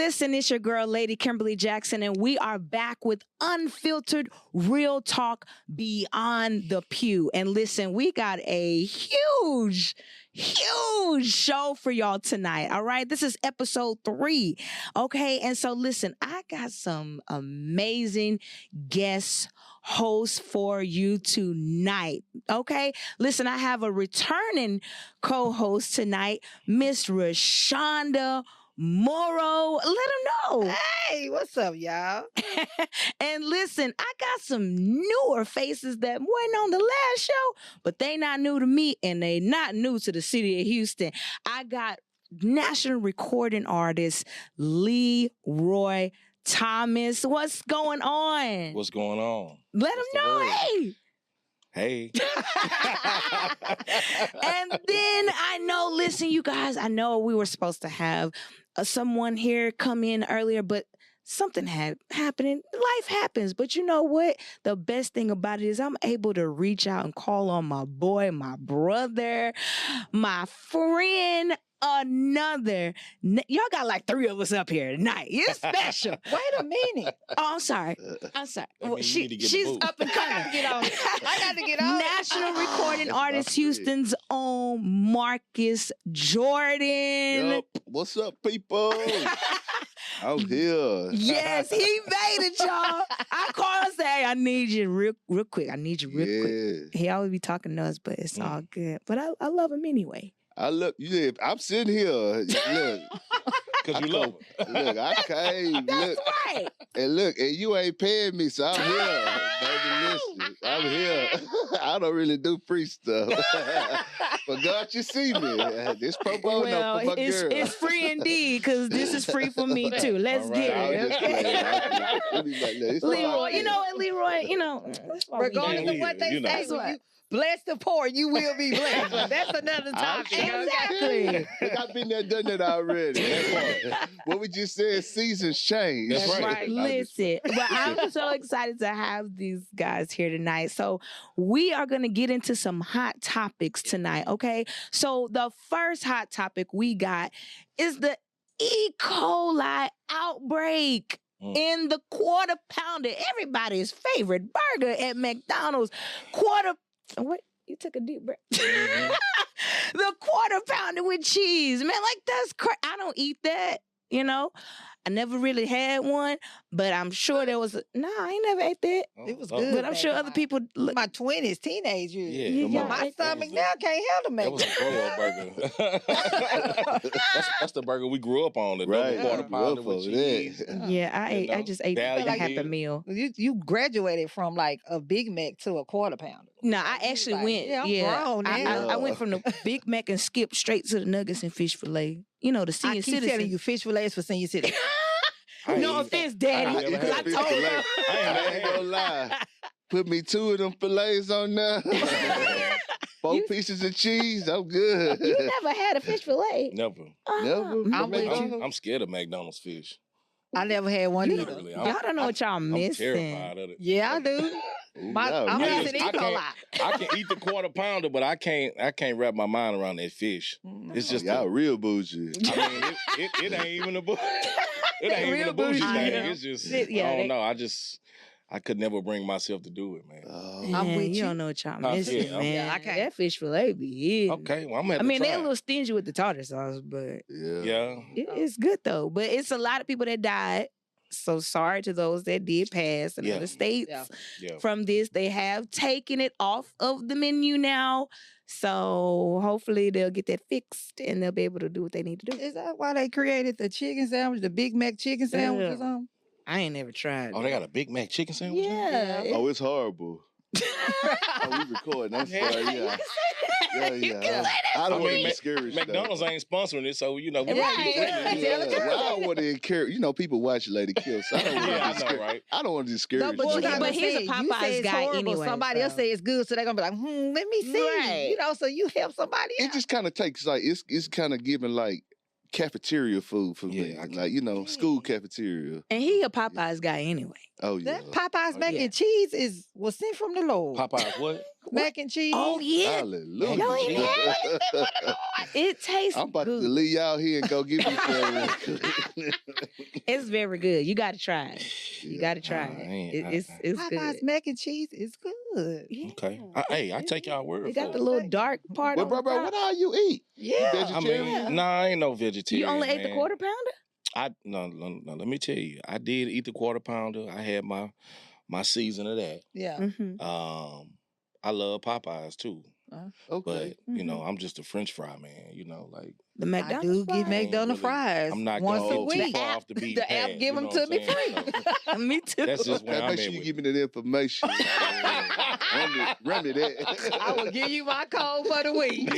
listen, it's your girl, Lady Kimberly Jackson, and we are back with unfiltered real talk beyond the pew. And listen, we got a huge show for y'all tonight. All right. This is episode 3. Okay. And so listen, I got some amazing guest hosts for you tonight. Okay. Listen, I have a returning co-host tonight, Miss Rashonda Morrow. Let them know. Hey, what's up, y'all? And listen, I got some newer faces that weren't on the last show, but they not new to me and they not new to the city of Houston. I got national recording artist Leroy Thomas. What's going on? What's going on? Let them know. Hey. And then I know, listen, you guys, I know we were supposed to have someone here come in earlier, but something had happening. Life happens. But you know what? The best thing about it is I'm able to reach out and call on my boy, my brother, my friend, another. Y'all got like 3 of us up here tonight. You're special. Wait a minute. Oh, I'm sorry. Well, she's up and coming. I got to get on. National recording artist Houston's own Marcus Jordan. Yup. What's up, people? I'm here. Yes, he made it, y'all. I call and say, hey, I need you real quick. I need you real quick. He always be talking to us, but it's all good. But I love him anyway. I'm sitting here. Look. Because you love him. Look, I came. That's right. And you ain't paying me, so I'm here. Baby, listen. I'm here. I don't really do free stuff. But God, you see me. This pro bono for my girl. It's free indeed, because this is free for me too. Let's get it. Leroy, you know what, Leroy? Regardless of what they say, when you bless the poor, you will be blessed. But that's another topic. Exactly. Look, I've been there, done that already. What we just said, seasons change. That's right. Listen, but I'm so excited to have these guys here tonight. So we are going to get into some hot topics tonight, okay? So the first hot topic we got is the E. coli outbreak. In the quarter pounder, everybody's favorite burger at McDonald's. What? You took a deep breath. The quarter pounder with cheese. Man, like that's crazy. I don't eat that, you know. I never really had one, but I'm sure there was I ain't never ate that. It was good. But I'm sure other people my 20s, teenage years. Yeah, my stomach now can't handle me. That was a grow-up burger. that's the burger we grew up on. The double quarter pounder with cheese. Yeah, I just ate that like half a meal. You graduated from like a Big Mac to a quarter pounder. No, I actually went. I'm grown now. I went from the Big Mac and skipped straight to the nuggets and fish fillet. You know, the senior citizen. I keep telling you, fish fillets for senior citizens. No offense, Daddy. I told her. I ain't gonna lie. Put me 2 of them fillets on there. 4 pieces of cheese. I'm good. You never had a fish fillet? Never. Never. I'm scared of McDonald's fish. I never had one either. Really, y'all don't know what y'all missing. I'm terrified of it. Yeah, I do. I'm missing E. coli. I can eat the quarter pounder, but I can't wrap my mind around that fish. It's just y'all real bougie. I mean, it ain't even a bougie. It ain't even a bougie thing. It's just I don't know. I could never bring myself to do it, man. I'm with you. Don't know what y'all missing, man. Yeah, I can't. That fish fillet be it. Okay, well, I'm gonna have I mean, try. they're a little stingy with the tartar sauce, but yeah. It's good though. But it's a lot of people that died. So sorry to those that did pass in other states from this. They have taken it off of the menu now. So hopefully they'll get that fixed and they'll be able to do what they need to do. Is that why they created the chicken sandwich, the Big Mac chicken sandwich or something? I ain't never tried. Oh, they got a Big Mac chicken sandwich? Yeah. Oh, it's horrible. We recording. I'm sorry. Yeah. I don't want to discourage McDonald's ain't sponsoring it, so you know. Well, I don't want to encourage. You know, people watch Lady Kill, so I don't want to discourage. Right? I don't want to discourage. But he's a Popeyes guy anyway. Somebody else say it's good, so they're gonna be like, let me see. Right. You know, so you help somebody. It just kind of takes like it's kind of giving like cafeteria food for me, like school cafeteria. And he a Popeyes guy anyway. Oh yeah, that Popeyes mac and cheese was sent from the Lord. Popeyes what? mac and cheese. Oh yeah. Hallelujah. Y'all ain't had it? It tastes I'm about good. to leave y'all here and go get me some. It's very good. You got to try it. You got to try it. It's good. Popeye's mac and cheese is good. Yeah. Okay. Hey, I take y'all word It for got the it. little dark part Well, on bro, top. what all you eat? Yeah. You vegetarian? Nah, I ain't no vegetarian. You only ate the man. quarter pounder? No, let me tell you. I did eat the quarter pounder. I had my season of that. Yeah. Mm-hmm. I love Popeyes too. Okay. But I'm just a French fry man. Like The I McDonald's do get fries. McDonald's fries. I'm not once gonna a go too week. far off the beaten The app path, give you them know to what me I'm saying? free. Me too. That's just where I'm Make at sure you with give it. me that information. Run me that. I will give you my code for the week.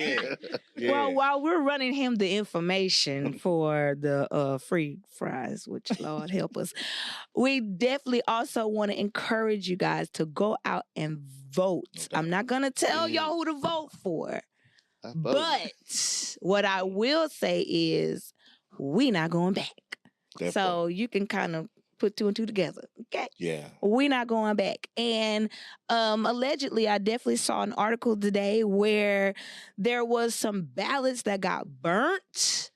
Yeah. Well, while we're running him the information for the free fries, which Lord help us, we definitely also want to encourage you guys to go out and vote. I'm not going to tell y'all who to vote for. But what I will say is we not going back. So you can kind of put two and two together. Okay. Yeah. We're not going back. And allegedly, I definitely saw an article today where there was some ballots that got burnt,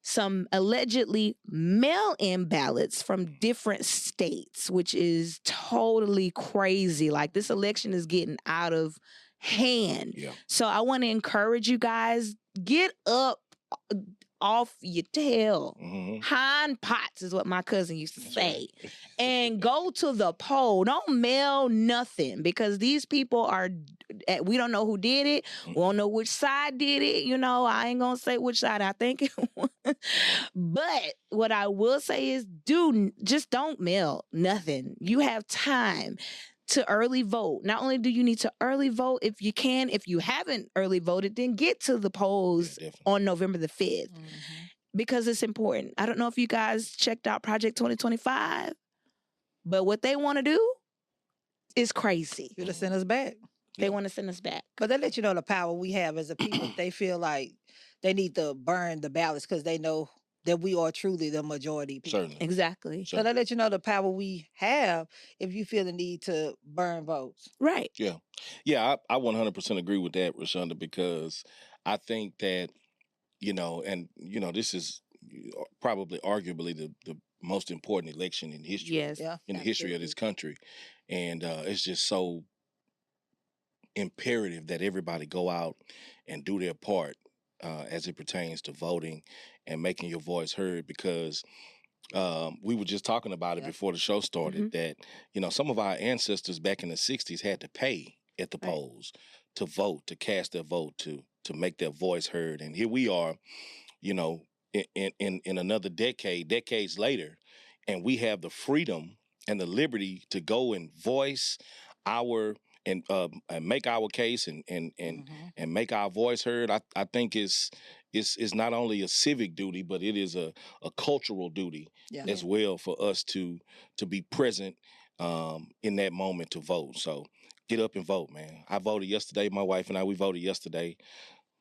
some allegedly mail-in ballots from different states, which is totally crazy. Like, this election is getting out of hand. Yeah. So I want to encourage you guys, get up off your tail. Mm-hmm. Hind pots is what my cousin used to say. Right. And go to the poll. Don't mail nothing, because these people are, we don't know who did it. We don't know which side did it. I ain't going to say which side I think it was. But what I will say is just don't mail nothing. You have time to early vote. Not only do you need to early vote, if you can, if you haven't early voted, then get to the polls on November the 5th, because it's important. I don't know if you guys checked out Project 2025, but what they want to do is crazy. You're to send us back. They want to send us back. But they let you know the power we have as a people. They feel like they need to burn the ballots because they know that we are truly the majority people. Certainly. Exactly. So they let you know the power we have if you feel the need to burn votes. Right. Yeah. Yeah, I 100% agree with that, Rashonda, because I think that, this is probably arguably the most important election in history. Yes. Yeah, in the history of this country. And it's just so imperative that everybody go out and do their part as it pertains to voting and making your voice heard, because we were just talking about it before the show started, that, some of our ancestors back in the 60s had to pay at the polls to vote, to cast their vote, to make their voice heard. And here we are, in another decades later, and we have the freedom and the liberty to go and voice our and make our case and make our voice heard. I think it's not only a civic duty, but it is a cultural duty as well for us to be present in that moment to vote. So get up and vote, man. I voted yesterday. My wife and I, we voted yesterday.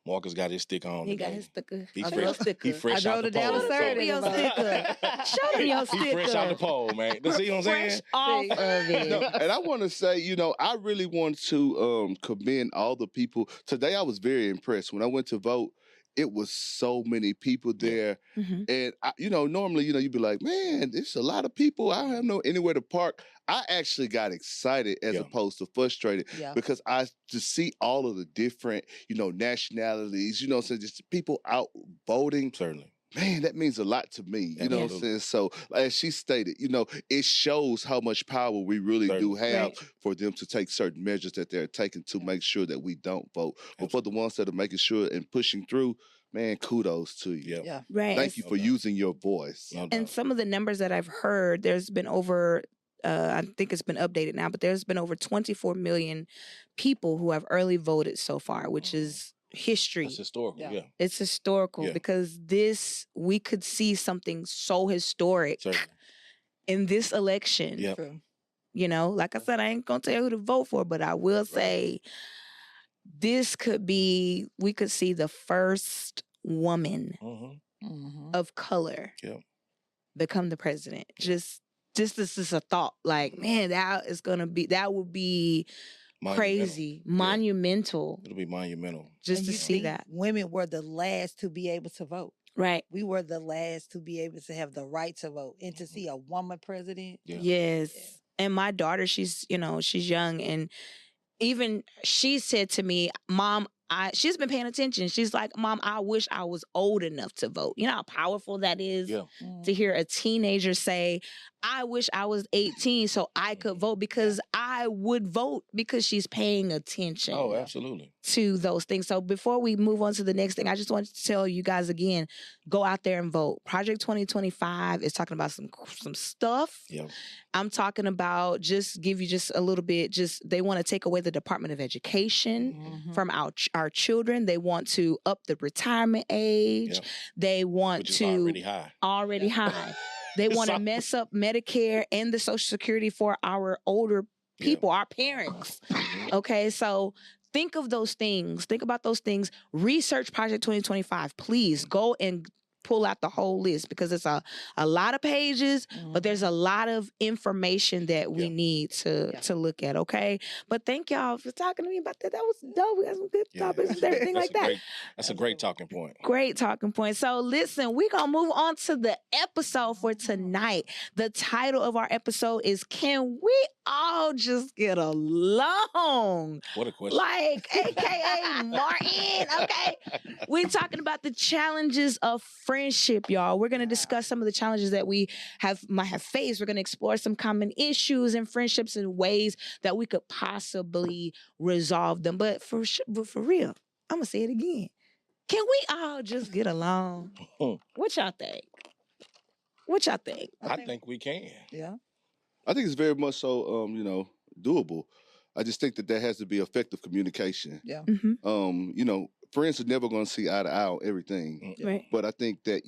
Marcus got his sticker on. He got his sticker. He fresh out the poll. Show them your sticker. Show them your sticker. He fresh out the poll, man. See what I'm saying? Fresh off of it. No, and I want to say, I really want to commend all the people. Today I was very impressed. When I went to vote, it was so many people there. And, normally, you'd be like, man, there's a lot of people. I don't have anywhere to park. I actually got excited as opposed to frustrated because I to see all of the different, nationalities, so just people out voting. Certainly. Man, that means a lot to me. You know what I'm saying? So, as she stated, it shows how much power we really do have for them to take certain measures that they're taking to make sure that we don't vote. But for the ones that are making sure and pushing through, man, kudos to you. Yeah. Right. Thank you for using your voice. And some of the numbers that I've heard, there's been over, I think it's been updated now, but there's been over 24 million people who have early voted so far, which is history. It's historical, It's historical because we could see something so historic in this election. Like I said, I ain't gonna tell you who to vote for, but I will say we could see the first woman of color become the president. Just this is a thought. Like, man, that would be crazy, monumental. It'll be monumental. Just And to you see think that. women were the last to be able to vote. Right. We were the last to be able to have the right to vote, and to see a woman president. Yeah. Yes. And my daughter, she's young, and even she said to me, Mom, she's been paying attention. She's like, Mom, I wish I was old enough to vote. You know how powerful that is to hear a teenager say, I wish I was 18 so I could vote, because I would vote, because she's paying attention. Oh, absolutely. To those things. So before we move on to the next thing, I just wanted to tell you guys again, go out there and vote. Project 2025 is talking about some stuff. Yeah. I'm talking about, just give you just a little bit, they want to take away the Department of Education from our children. They want to up the retirement age. Yep. They want Which is to already high. Already high. They want to mess up Medicare and the Social Security for our older people, our parents. Okay, so think of those things. Think about those things. Research Project 2025. Please go and pull out the whole list, because it's a lot of pages, but there's a lot of information that we need to look at, okay? But thank y'all for talking to me about that. That was dope. We got some good topics and everything like that. That's a great talking point. Great talking point. So listen, we're going to move on to the episode for tonight. The title of our episode is, Can We All Just Get Along? What a question. Like, AKA Martin, okay? We're talking about the challenges of friendship, y'all. We're going to discuss some of the challenges that we might have faced. We're going to explore some common issues in friendships and ways that we could possibly resolve them. But for real, I'm going to say it again. Can we all just get along? What y'all think? I think we can. Yeah. I think it's very much so, doable. I just think that there has to be effective communication. Yeah. Friends are never going to see eye to eye on everything. Right. But I think that,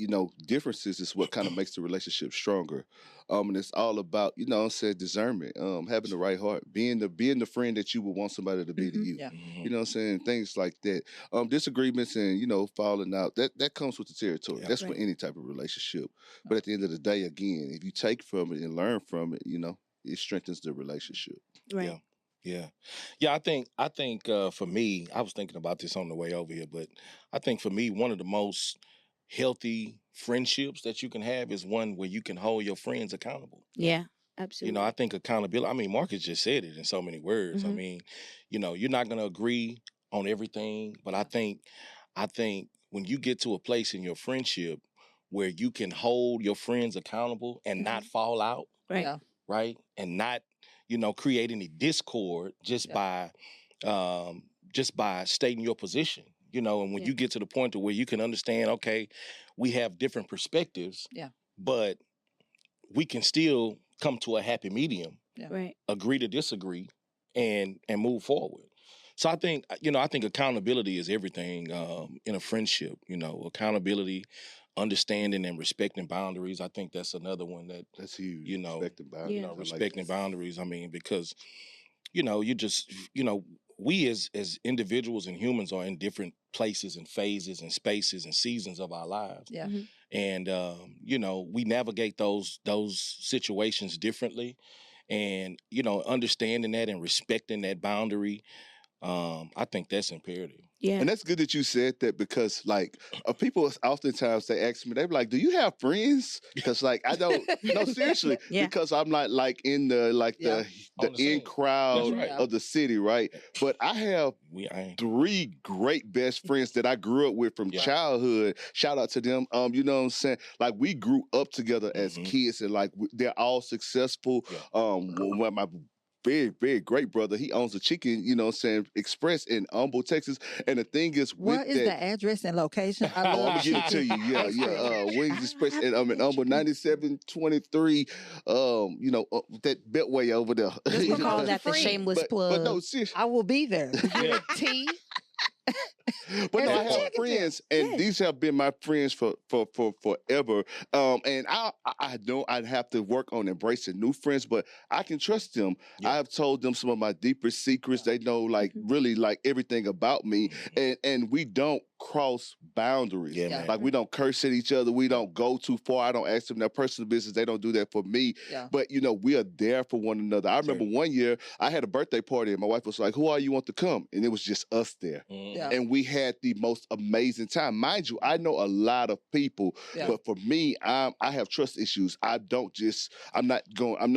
differences is what kind of makes the relationship stronger. And it's all about, discernment, having the right heart, being the friend that you would want somebody to be to you. Yeah. You know what I'm saying? Things like that. Disagreements and, falling out, that comes with the territory. Yeah. That's for any type of relationship. But at the end of the day, again, if you take from it and learn from it, it strengthens the relationship. Right. Yeah. I think for me, I was thinking about this on the way over here, but I think for me, one of the most healthy friendships that you can have is one where you can hold your friends accountable. Yeah, absolutely. I think accountability, I mean, Marcus just said it in so many words. I mean, you're not going to agree on everything, but I think when you get to a place in your friendship where you can hold your friends accountable and not fall out, Right. Yeah. right? And not, create any discord just by stating your position, and when you get to the point to where you can understand, okay, we have different perspectives, but we can still come to a happy medium, Right. agree to disagree, and move forward. So I think accountability is everything in a friendship, accountability, understanding and respecting boundaries. I think that's another one that's huge. Respecting boundaries. Respecting boundaries. I mean, because, you just, we as individuals and humans are in different places and phases and spaces and seasons of our lives. Yeah. And, we navigate those situations differently. And, understanding that and respecting that boundary, I think that's imperative. Yeah. And that's good that you said that, because people oftentimes they ask me, they be like, "Do you have friends?" Because I don't. No, seriously. Yeah. Because I'm not in the the in crowd of the city, right? But I have 3 great best friends that I grew up with from childhood. Shout out to them. You know what I'm saying? We grew up together as kids, and they're all successful. When my very, very great brother, he owns a chicken, express in Humble, Texas. And the thing is, what is the address and location? I'm gonna give it to you. Yeah. Wings Express in Humble 9723. That Beltway over there. We call that the shameless plug. But no, seriously, I will be there. Tea. But no, I have friends, and these have been my friends for forever. And I know I'd have to work on embracing new friends, but I can trust them. I have told them some of my deepest secrets. They know really everything about me, and we don't cross boundaries. Yeah, man. Like we don't curse at each other. We don't go too far. I don't ask them their personal business. They don't do that for me. Yeah. But, you know, we are there for one another. I remember one year I had a birthday party and my wife was like, who all you want to come? And it was just us there. Yeah. And we had the most amazing time. Mind you, I know a lot of people, but for me, I have trust issues. I'm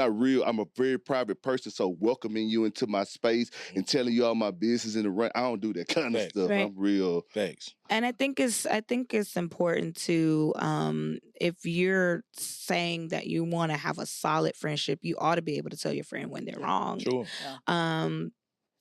a very private person. So welcoming you into my space and telling you all my business in the run, I don't do that kind of stuff. Right. I'm real. Thanks. And I think it's important to if you're saying that you want to have a solid friendship, you ought to be able to tell your friend when they're wrong. Sure.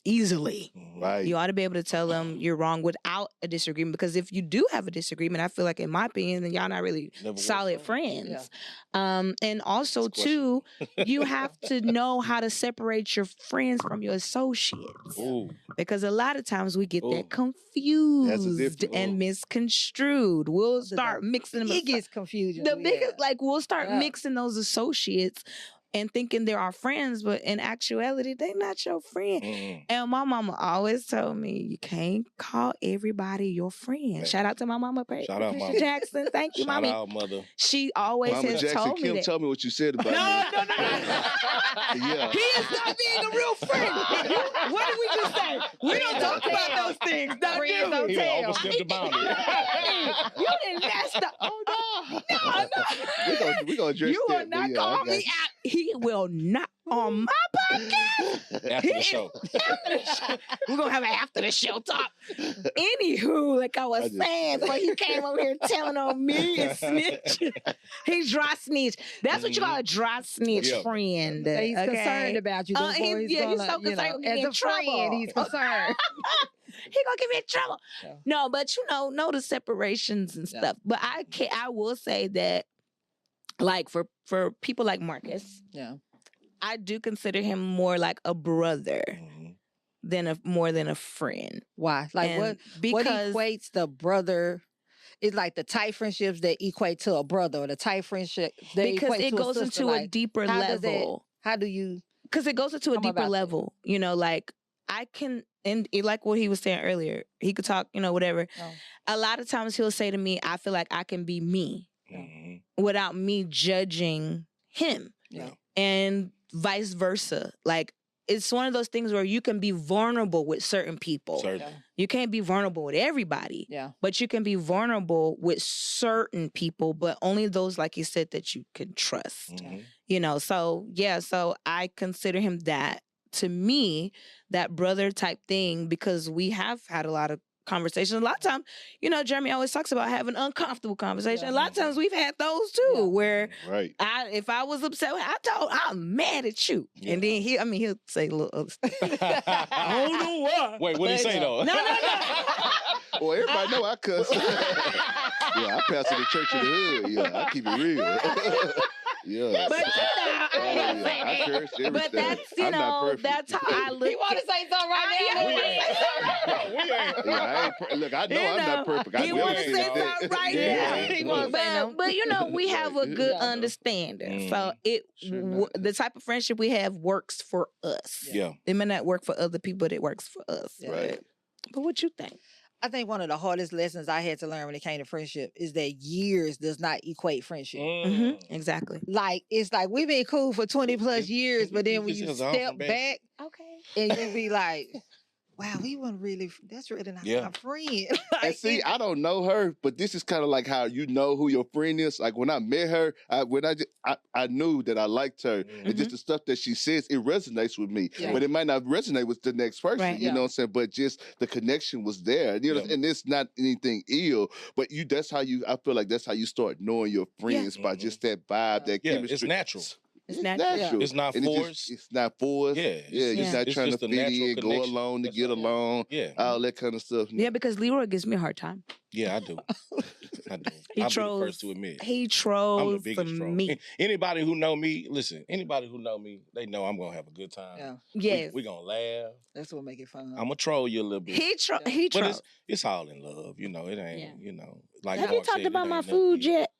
Easily. Right. You ought to be able to tell them you're wrong without a disagreement. Because if you do have a disagreement, I feel like, in my opinion, then y'all not really solid friends. And also, too, you have to know how to separate your friends from your associates. Ooh. Because a lot of times we get that confused and misconstrued. We'll start mixing them. It gets confusing. We'll start mixing those associates and thinking they're our friends, but in actuality, they're not your friend. And my mama always told me, you can't call everybody your friend. Shout out to my mama, Shout out, Mama Jackson. Thank you, Mommy. Shout out, Mother. She always Mama has Jackson, told me Kim, that. tell me what you said about me. He is not being a real friend. What did we just say? We don't talk about those things. Don't He tell. overstepped the boundary. You didn't mess up. Oh, no. We're going to address You that. will not call me out. He will not on my podcast. After the show. We're going to have an after the show talk. Anywho, like I was saying, before he came over here telling on me and snitch. He's dry snitch. That's what you call a dry snitch friend. He's concerned about you. He's so concerned. As a friend, he's concerned. He gonna get me in trouble. No, but know the separations and stuff. But I will say that, like for people like Marcus, I do consider him more like a brother than more than a friend. Why? Like what equates the brother? It's like the tight friendships that equate to a brother, or the tight friendship that because it goes into a deeper level. How do you? Because it goes into a deeper level. You know, like I can, and like what he was saying earlier, he could talk, whatever. A lot of times he'll say to me, I feel like I can be me without me judging him. And vice versa. Like, it's one of those things where you can be vulnerable with certain people. You can't be vulnerable with everybody. But you can be vulnerable with certain people, but only those, like you said, that you can trust. So I consider him that. To me, that brother type thing, because we have had a lot of conversations. A lot of times, Jeremy always talks about having uncomfortable conversations. A lot of times we've had those too, where if I was upset, I'm mad at you. And then he'll say a little other stuff. I don't know why. Wait, what did he say though? No. Well, everybody know I cuss. I pastor the church in the hood. I keep it real. But I curse everything. But that's that's how I look. You want to say something right now? Look, I know I'm not perfect. He want to say something right now. But we have a good understanding. So the type of friendship we have works for us. It may not work for other people, but it works for us. Right. But what you think? I think one of the hardest lessons I had to learn when it came to friendship is that years does not equate friendship. Exactly. Like, it's like we've been cool for 20 plus years, but then when you step back, and you be like, wow, that's really not my friend. And see, I don't know her, but this is kind of like how you know who your friend is. Like when I met her, I knew that I liked her. And just the stuff that she says, it resonates with me. But it might not resonate with the next person, you know what I'm saying? But just the connection was there. And it's not anything ill, but I feel like that's how you start knowing your friends, by just that vibe, that chemistry. It's natural. It's natural. It's not forced. It's not forced. You're not trying to fit in, go along to get along. All that kind of stuff. Yeah, because Leroy gives me a hard time. Yeah, I do. I'll be the first to admit. He trolls I'm the biggest for troll. me. Anybody who know me, they know I'm going to have a good time. Yes. We're going to laugh. That's what make it fun. I'm going to troll you a little bit. He trolls. But it's all in love. It ain't, like have you talked about my food yet?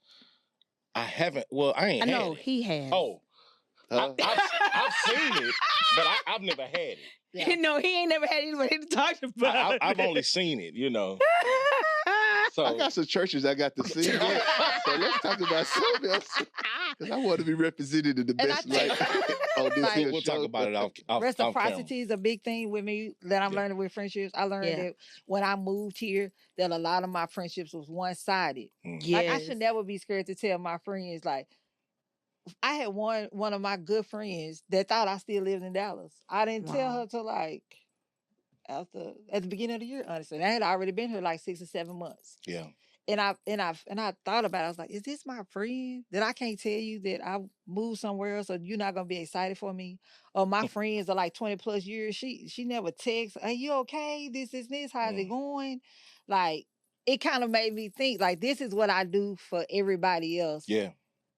I haven't. Well, I ain't I know, had it. He has. Oh. I've seen it, but I've never had it. No, he ain't never had anybody to talk about it. I've only seen it, I got some churches I got to see. So let's talk about something else. Because I want to be represented in the best light on this here We'll show. talk about it off Reciprocity is a big thing with me that I'm learning with friendships. I learned that when I moved here, that a lot of my friendships was one-sided. Like, I should never be scared to tell my friends, like, I had one of my good friends that thought I still lived in Dallas. I didn't tell her till like at the beginning of the year, honestly. And I had already been here like 6 or 7 months. Yeah. And I thought about it. I was like, is this my friend that I can't tell you that I moved somewhere else, or you're not gonna be excited for me? Or my friends are like 20 plus years. She never texts, "Are you okay? This is this. How's it going?" Like, it kind of made me think, like, this is what I do for everybody else. Yeah.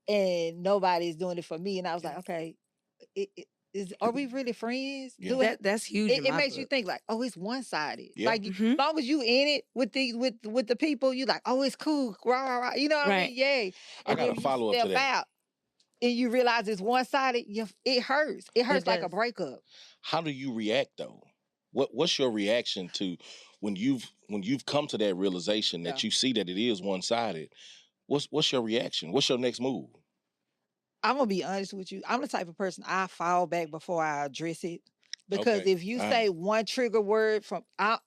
And nobody's doing it for me. And I was like, okay, are we really friends? Yeah. That's huge. It makes you think like, oh, it's one-sided. Yeah. Like, as long as you in it with the people, you like, oh, it's cool. Rah, rah, rah. You know what I mean? Yay. And I got a follow-up to that. Out and you realize it's one-sided, it hurts. It hurts like a breakup. How do you react though? What's your reaction to when you've come to that realization that you see that it is one-sided? What's your reaction? What's your next move? I'm gonna be honest with you. I'm the type of person, I fall back before I address it. Because if you say one trigger word from, I'm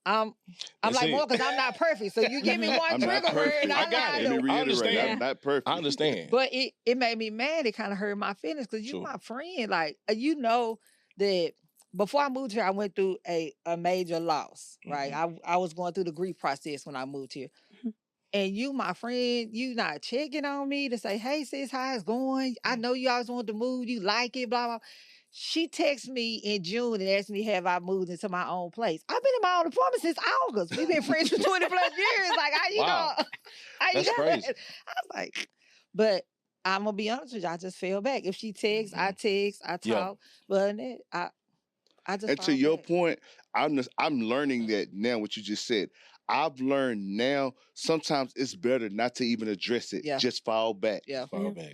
like, more because I'm not perfect. So you give me one trigger word, and I got it. I understand. I'm not perfect. I understand. But it made me mad. It kind of hurt my feelings because you're my friend. Like, you know that before I moved here, I went through a major loss. Right, I was going through the grief process when I moved here. And you, my friend, you not checking on me to say, hey, sis, how it's going? I know you always wanted to move. You like it, blah, blah. She texted me in June and asked me, have I moved into my own place? I've been in my own apartment since August. We've been friends for 20 plus years. Like, how you know? That's crazy. I was like, but I'm going to be honest with you. I just fell back. If she texts, I text, I talk. But I just. And to your point, I'm learning that now, what you just said. I've learned now sometimes it's better not to even address it. Just fall back. Fall back.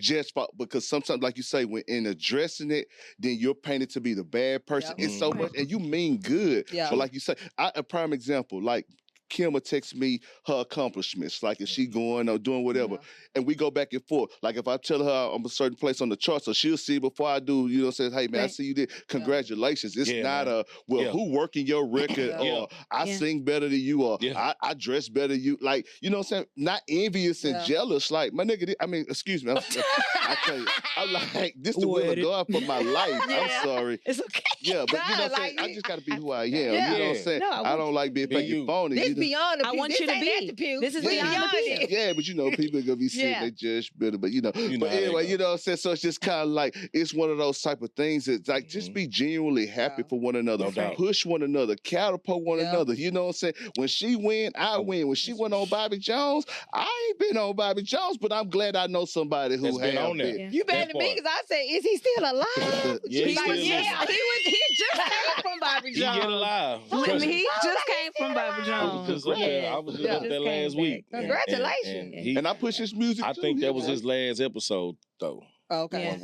Because sometimes, like you say, when in addressing it, then you're painted to be the bad person. It's so much, and you mean good. But like you say, a prime example, like Kim will text me her accomplishments, like if she going or doing whatever, and we go back and forth. Like if I tell her I'm a certain place on the chart, so she'll see before I do, you know, says, hey man, I see you did. Congratulations. It's not who working your record or I sing better than you or I dress better than you. Like, you know what I'm saying? Not envious and jealous. Like, my nigga, I mean, excuse me. I tell you, I'm like, this the will of God for my life. I'm sorry. It's okay. Yeah, but you know what I'm saying? I just got to be who I am. You know what I'm saying? I don't like being fake phony. This beyond the I want you to be. This is beyond the pew. Yeah, but you know, people are gonna be saying they judge better, but you know. But anyway, you know what I'm saying? So it's just kind of like, it's one of those type of things that like just be genuinely happy for one another. Push one another, catapult one another. You know what I'm saying? When she win, I win. When she went on Bobby Jones, I ain't been on Bobby Jones, but I'm glad I know somebody who has on there. been. You better than me because I said, is he still alive? He just came from Bobby Jones. He get alive. He just came from Bobby Jones. I was just up there last week. Congratulations. And I push his music I too. think that was his last episode, though. Okay. I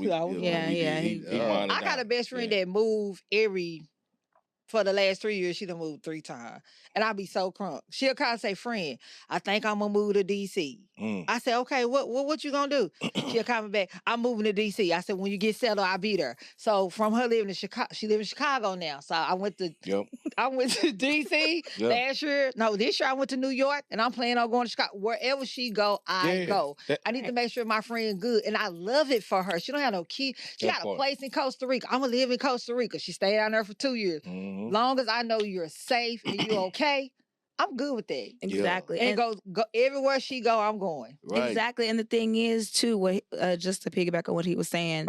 got a best friend that moved for the last 3 years, she done moved 3 times. And I be so crunk. She'll call and say, friend, I think I'm going to move to D.C. I said, okay, what you going to do? She'll call me back, I'm moving to D.C. I said, when you get settled, I'll be there. So from her living in Chicago, she lives in Chicago now. So I went to D.C. last year. No, this year I went to New York, and I'm planning on going to Chicago. Wherever she go, I go. I need to make sure my friend good. And I love it for her. She don't have no key. She got a place in Costa Rica. I'm going to live in Costa Rica. She stayed down there for 2 years. Long as I know you're safe and you're okay, I'm good with that. Exactly. And go everywhere she go, I'm going. Right. Exactly. And the thing is, too, just to piggyback on what he was saying,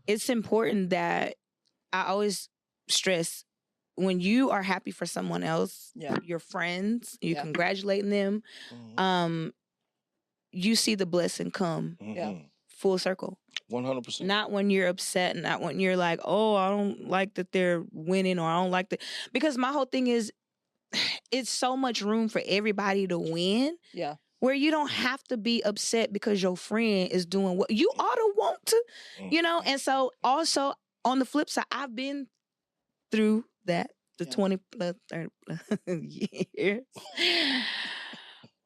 it's important that I always stress when you are happy for someone else, your friends, you congratulating them, you see the blessing come full circle. 100%. Not when you're upset, not when you're like, oh, I don't like that they're winning, or I don't like that. Because my whole thing is, it's so much room for everybody to win. Yeah. Where you don't have to be upset because your friend is doing what you ought to want to, you know? And so also on the flip side, I've been through that, the 20 plus 30 plus years.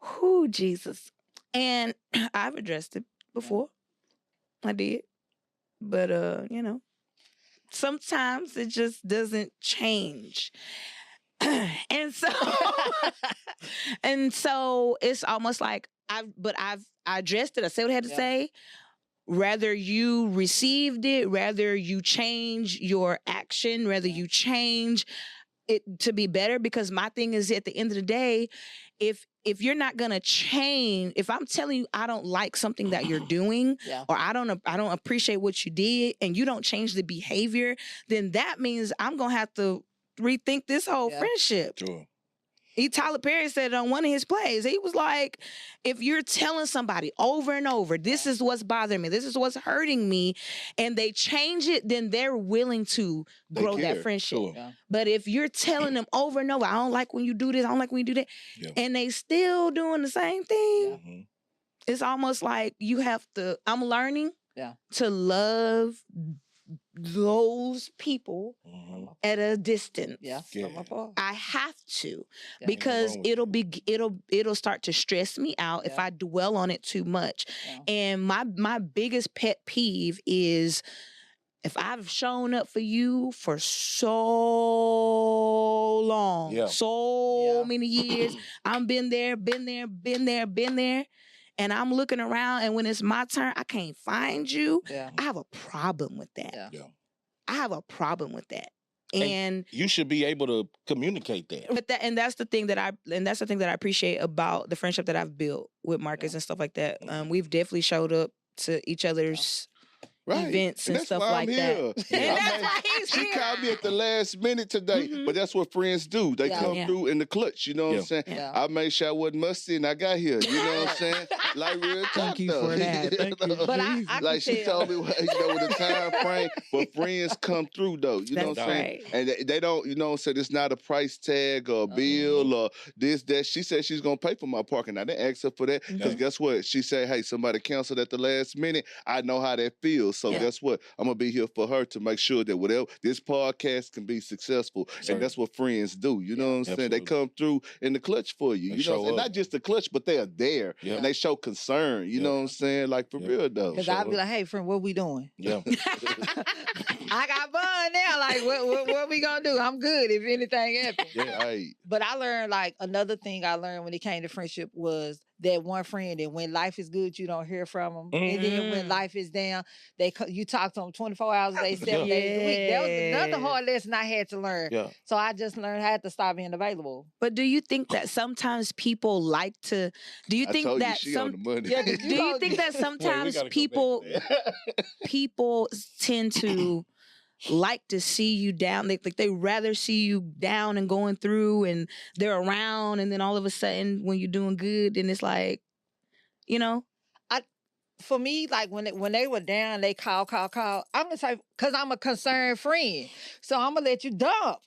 Who Jesus. And I've addressed it before. I did. But you know, sometimes it just doesn't change. And so and so it's almost like I addressed it. I said what I had to say. Rather you received it, rather you change your action, rather you change it to be better. Because my thing is, at the end of the day, if you're not gonna change, if I'm telling you I don't like something that you're doing, or I don't appreciate what you did, and you don't change the behavior, then that means I'm gonna have to rethink this whole friendship. Sure. Tyler Perry said it on one of his plays. He was like, if you're telling somebody over and over, this is what's bothering me, this is what's hurting me, and they change it, then they're willing to grow that friendship. Sure. But if you're telling them over and over, I don't like when you do this, I don't like when you do that, and they still doing the same thing, it's almost like you have to, I'm learning to love those people at a distance. I have to, because it'll start to stress me out if I dwell on it too much. And my biggest pet peeve is, if I've shown up for you for so long, so many years, I've been there, and I'm looking around, and when it's my turn, I can't find you. I have a problem with that. I have a problem with that. And you should be able to communicate that. But that's the thing that I appreciate about the friendship that I've built with Marcus and stuff like that. We've definitely showed up to each other's events and stuff like that. And that's why he's here. She called me at the last minute today, but that's what friends do. They come through in the clutch, you know what I'm saying? I made sure I wasn't musty and I got here, you know what I'm saying? Like real talk, Thank you for that. Thank you. But I like she told me, with the time frame, but friends come through though, you know what I'm saying? And they don't, you know what I'm saying? It's not a price tag or a bill or this, that. She said she's going to pay for my parking. I didn't ask her for that because guess what? She said, hey, somebody canceled at the last minute. I know how that feels. So guess what? I'm going to be here for her to make sure that whatever this podcast can be successful. And that's what friends do. You know what I'm saying? They come through in the clutch for you. You know, and not just the clutch, but they are there. And they show concern. You know what I'm saying? Like for real though. Because I'll be like, hey friend, what we doing? Yeah. I got fun now. Like what we gonna do? I'm good if anything happens. But I learned, like, another thing I learned when it came to friendship was that one friend that when life is good, you don't hear from them. And then when life is down, you talk to them 24 hours a day, 7 days a week. That was another hard lesson I had to learn. So I just learned I had to stop being available. But do you think that sometimes people like to, do you think that sometimes people tend to like to see you down? They rather see you down and going through, and they're around, and then all of a sudden when you're doing good, and it's like, you know. For me, like when they were down, they call. I'm gonna say, because I'm a concerned friend, so I'm gonna let you dump.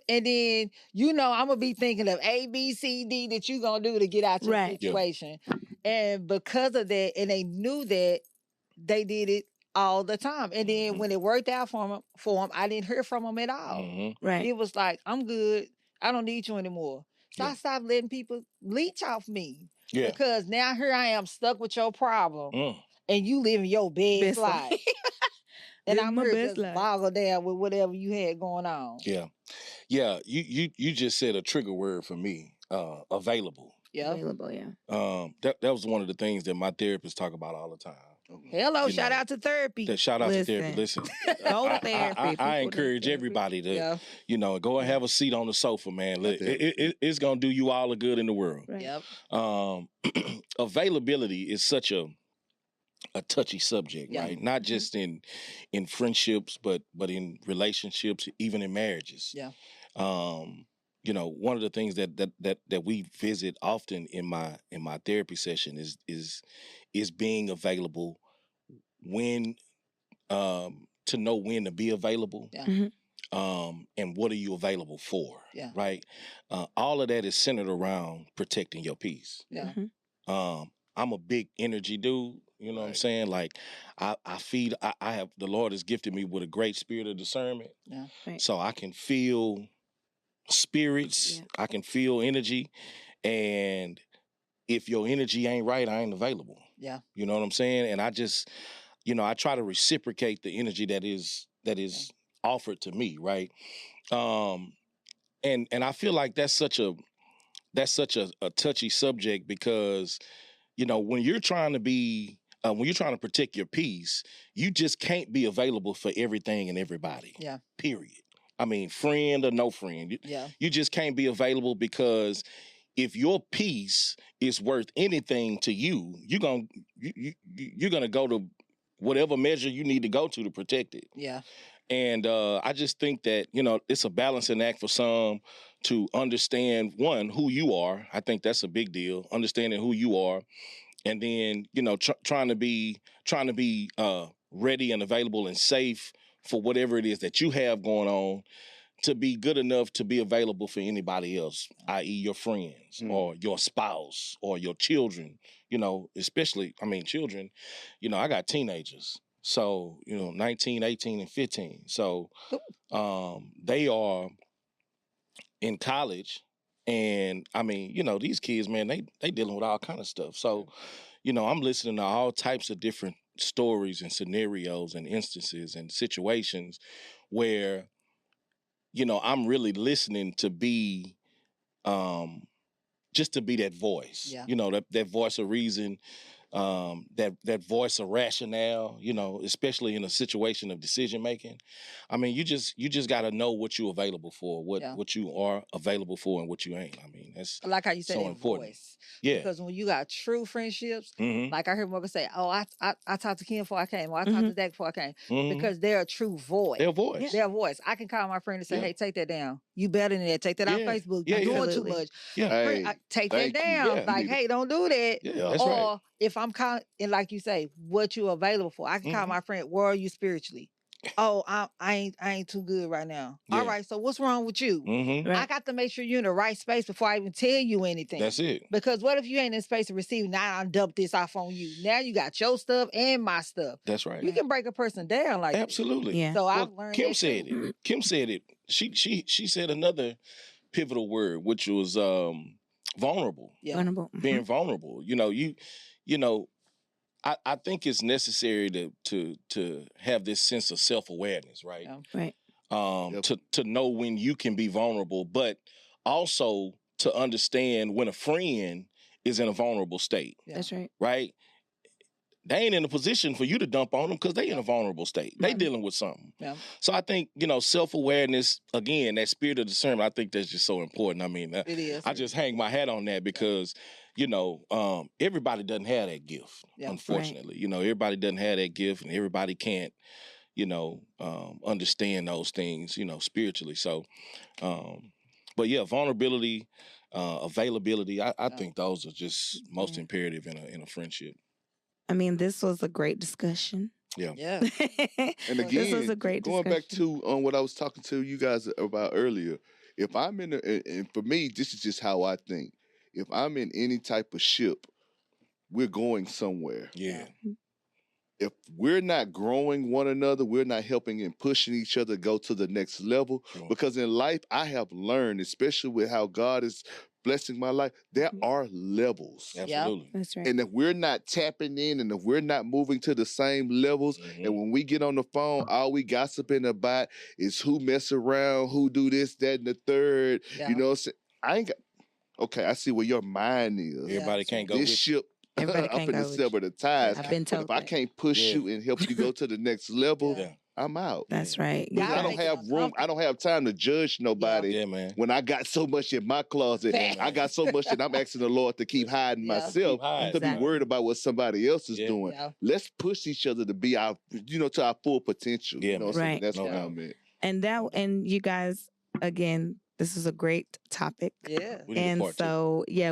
And then I'm gonna be thinking of A, B, C, D that you gonna do to get out your situation. And because of that, and they knew that, they did it all the time. And then when it worked out for them, I didn't hear from them at all. It was like, I'm good. I don't need you anymore. So I stopped letting people leech off me. Because now here I am stuck with your problem, and you living your best life. And I'm here just boggle down with whatever you had going on. Yeah. You just said a trigger word for me. Available. Available, yeah. That was one of the things that my therapists talk about all the time. Hello, shout out to therapy. Shout out to therapy. Listen, go to therapy. I encourage everybody to, go and have a seat on the sofa, man. It's gonna do you all the good in the world. Availability is such a touchy subject, right? Not just in friendships, but in relationships, even in marriages. One of the things that we visit often in my therapy session is being available when to know when to be available. And what are you available for? Right? All of that is centered around protecting your peace. I'm a big energy dude. You know what I'm saying? Like I have, the Lord has gifted me with a great spirit of discernment. So I can feel spirits, I can feel energy, and if your energy ain't right, I ain't available. Yeah. You know what I'm saying? And I just, I try to reciprocate the energy that is offered to me, right? And I feel like that's such a touchy subject because, when you're trying to protect your peace, you just can't be available for everything and everybody. Yeah. Period. I mean, friend or no friend. You just can't be available because if your peace is worth anything to you, you're gonna go to whatever measure you need to go to protect it. Yeah. And I just think that, it's a balancing act for some to understand, one, who you are. I think that's a big deal, understanding who you are. And then, trying to be ready and available and safe for whatever it is that you have going on, to be good enough to be available for anybody else, i.e. your friends or your spouse or your children, especially, children, I got teenagers. So, 19, 18, and 15. So they are in college. And, these kids, man, they dealing with all kind of stuff. So, I'm listening to all types of different stories and scenarios and instances and situations where, I'm really listening to be, just to be that voice, that voice of reason, that voice of rationale, especially in a situation of decision making. You just got to know what you're available for, what you are available for, and what you ain't. That's like how you said so that important. Voice. Yeah, because when you got true friendships, mm-hmm. like I heard Morgan say, "Oh, I talked to Kim before I came, or I talked to Dak before I came," because they're a true voice. Their voice. Their voice. I can call my friend and say, "Hey, take that down. You better than that. Take that off Facebook. You're doing too much. Yeah, hey, take that down. Like, hey, don't do that." Yeah, that's or right. if I'm calling, and like you say, what you available for, I can call my friend. Where are you spiritually? Oh, I ain't too good right now. Yeah. All right, so what's wrong with you? Mm-hmm. I got to make sure you're in the right space before I even tell you anything. That's it. Because what if you ain't in space to receive? Now I dump this off on you. Now you got your stuff and my stuff. That's right. You can break a person down like absolutely. That. Yeah. So I've learned. Kim said it. Kim said it. She said another pivotal word, which was vulnerable. Yeah. Vulnerable. Being vulnerable. I think it's necessary to have this sense of self-awareness, right? Yeah. Right. To know when you can be vulnerable, but also to understand when a friend is in a vulnerable state. Yeah. That's right. Right? They ain't in a position for you to dump on them because they in a vulnerable state. They dealing with something. Yeah. So I think, self-awareness, again, that spirit of discernment, I think that's just so important. It is. I just hang my hat on that because, everybody doesn't have that gift, unfortunately. Right. Everybody doesn't have that gift and everybody can't, understand those things, spiritually. So, but yeah, vulnerability, availability, I think those are just most imperative in a friendship. This was a great discussion. Yeah. Yeah. And again, this was a great going discussion. back to what I was talking to you guys about earlier, if I'm in and for me, this is just how I think. If I'm in any type of ship, we're going somewhere. Yeah. If we're not growing one another, we're not helping and pushing each other go to the next level. Sure. Because in life, I have learned, especially with how God is blessing my life, there are levels. Absolutely. That's right. And if we're not tapping in and if we're not moving to the same levels, and when we get on the phone, all we gossiping about is who mess around, who do this, that, and the third. Yeah. I ain't got, okay, I see where your mind is. Everybody can't go this with ship. Everybody I'm finna sever the ties. I've been told if I can't push you and help you go to the next level, I'm out. That's right. I don't have room. I don't have time to judge nobody man. when I got so much in my closet. I got so much that I'm asking the Lord to keep hiding myself to be worried about what somebody else is doing. Yeah. Let's push each other to be our, to our full potential. Yeah, right. That's what I meant. And you guys, again, this is a great topic. Yeah. And so, we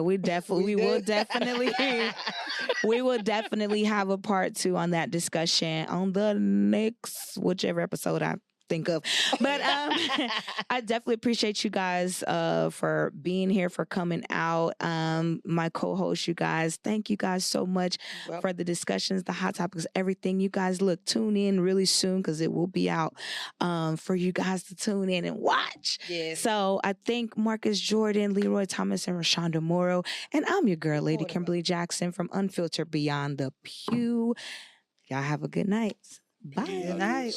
will definitely have a part 2 on that discussion on the next, whichever episode I think of. But I definitely appreciate you guys for being here, for coming out. My co-host, you guys, thank you guys so much for the discussions, the hot topics, everything. You guys, look, tune in really soon because it will be out for you guys to tune in and watch. Yes. So I thank Marcus Jordan, Leroy Thomas, and Rashonda Morrow. And I'm your girl, Lady Kimberly Jackson from Unfiltered Beyond the Pew. Y'all have a good night. Bye. Good night.